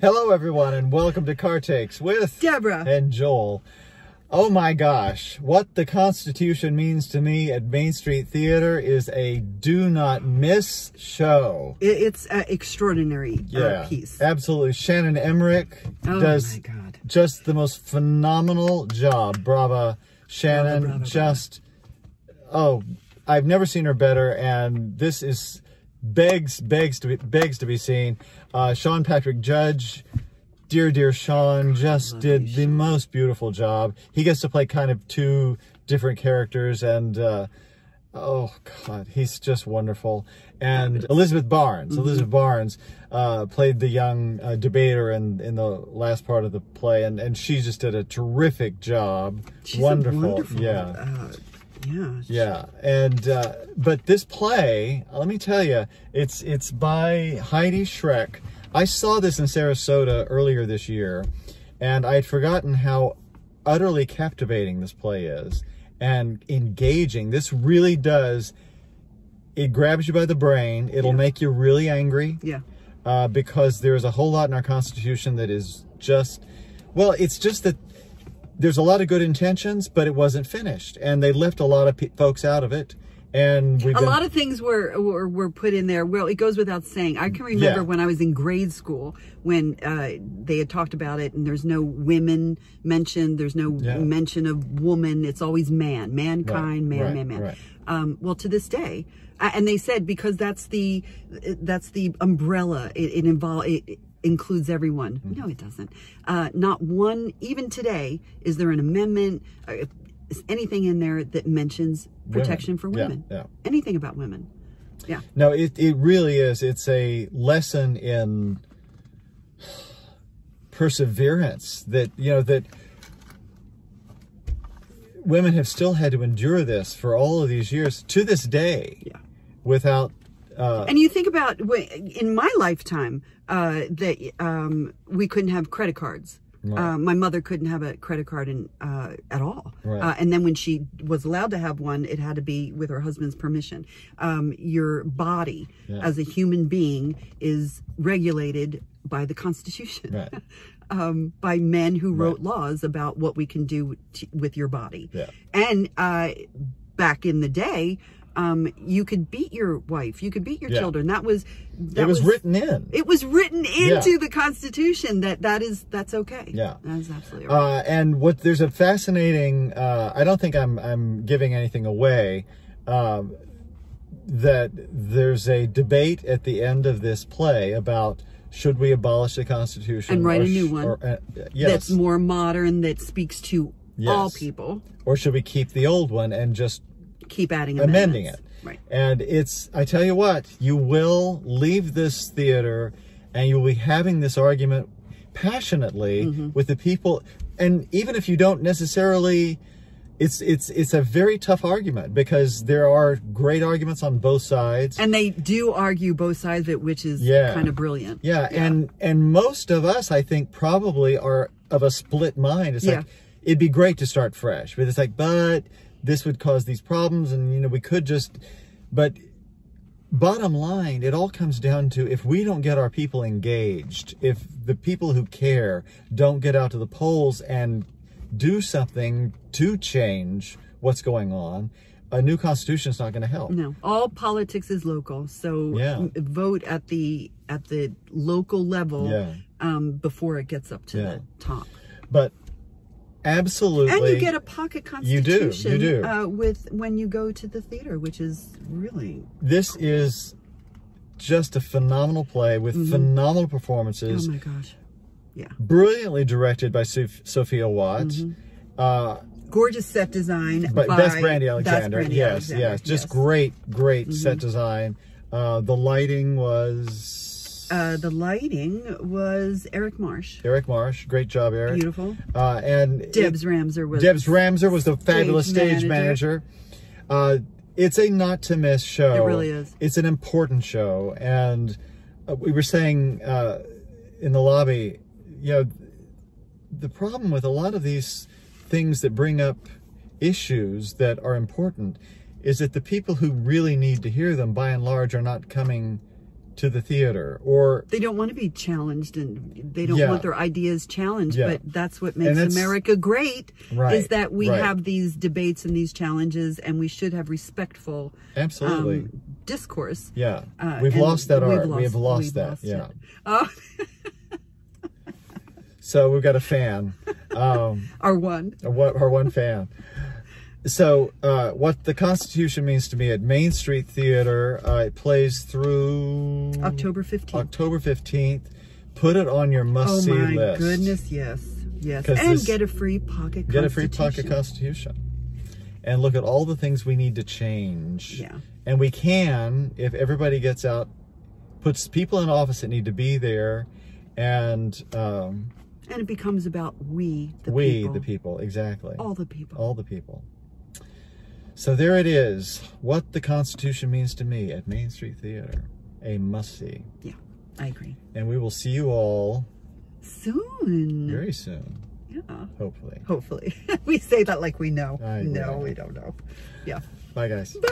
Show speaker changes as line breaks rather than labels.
Hello, everyone, and welcome to Car Takes with
Deborah
and Joel. Oh my gosh, what the Constitution means to me at Main Street Theater is a do not miss show.
It's an extraordinary piece.
Absolutely. Shannon Emmerich does just the most phenomenal job. Brava, Shannon. I've never seen her better, and this is begs to be seen. Sean Patrick Judge, dear Sean, just did the most beautiful job. He gets to play kind of two different characters, and oh God, he's just wonderful. And Elizabeth Barnes, played the young debater in the last part of the play, and she just did a terrific job.
She's wonderful.
Yeah, and but this play, let me tell you, it's by Heidi Schreck. I saw this in Sarasota earlier this year, and I had forgotten how utterly captivating this play is and engaging. This really does, it grabs you by the brain. It'll make you really angry. Yeah. Because there's a whole lot in our Constitution that is just, well, it's just that there's a lot of good intentions, but it wasn't finished, and they left a lot of folks out of it. And a
lot of things were put in there. Well, it goes without saying. I can remember when I was in grade school when they had talked about it, and there's no women mentioned. There's no mention of woman. It's always man, mankind, man. Well, to this day, and they said because that's the umbrella. It includes everyone. No, it doesn't. Not one, even today, is there an amendment, is anything in there that mentions protection for women. Anything about women.
No, it really is. It's a lesson in perseverance that, that women have still had to endure this for all of these years to this day without
and you think about in my lifetime that we couldn't have credit cards. My mother couldn't have a credit card at all. And then when she was allowed to have one, it had to be with her husband's permission. Your body as a human being is regulated by the Constitution, by men who wrote laws about what we can do with your body. And back in the day, you could beat your wife, you could beat your children. It was written in. It was written into the Constitution that's okay. That is absolutely right.
And there's a fascinating, I don't think I'm giving anything away, that there's a debate at the end of this play about should we abolish the Constitution
and write a new one that's more modern, that speaks to all people,
or should we keep the old one and just
keep adding
amending it. And I tell you what, you will leave this theater and you'll be having this argument passionately with the people. And even if you don't necessarily, it's a very tough argument because there are great arguments on both sides.
And they do argue both sides of it, which is kind of brilliant.
And most of us, I think, probably are of a split mind. It's like, it'd be great to start fresh, but it's like, but this would cause these problems, and we could just, but bottom line, it all comes down to, if we don't get our people engaged, if the people who care don't get out to the polls and do something to change what's going on, a new Constitution is not going to help.
No, all politics is local, so vote at the local level before it gets up to the top.
But absolutely.
And you get a pocket Constitution.
You do.
With when you go to the theater, which is really...
This is just a phenomenal play with phenomenal performances.
Oh my gosh. Yeah.
Brilliantly directed by Sophia Watts.
Gorgeous set design
by Beth Brandy Alexander. Yes. Just great set design. The lighting was...
Eric Marsh.
Eric Marsh, great job, Eric.
Beautiful.
And
Debs Ramser
was the fabulous stage manager. It's a not to miss show.
It really is.
It's an important show, and we were saying in the lobby, the problem with a lot of these things that bring up issues that are important is that the people who really need to hear them, by and large, are not coming to the theater, or
they don't want to be challenged, and they don't
Yeah.
want their ideas challenged.
Yeah.
But that's what makes
that's-
America great,
Right,
is that we
right.
have these debates and these challenges, and we should have respectful
absolutely,
discourse.
yeah. We've
and
lost that
we've
art. We have lost that.
it.
Yeah.
Oh,
So we've got a fan.
our one.
Our one fan. So, what the Constitution means to me at Main Street Theater, it plays through
October 15th.
October 15th. Put it on your must-see
Oh my
list.
goodness, yes. Yes.
'Cause
And
this-
get a free pocket
Get a free
Constitution.
pocket Constitution. And look at all the things we need to change.
Yeah.
And we can, if everybody gets out, puts people in office that need to be there, and
And it becomes about we, the
we,
people.
the people, exactly.
All the people.
All the people. So there it is. What the Constitution means to me at Main Street Theater. A must-see.
Yeah, I agree.
And we will see you all
Soon.
very soon,
Yeah.
hopefully.
Hopefully. We say that like we know.
I
No,
know.
we don't know. Yeah.
Bye, guys.
Bye.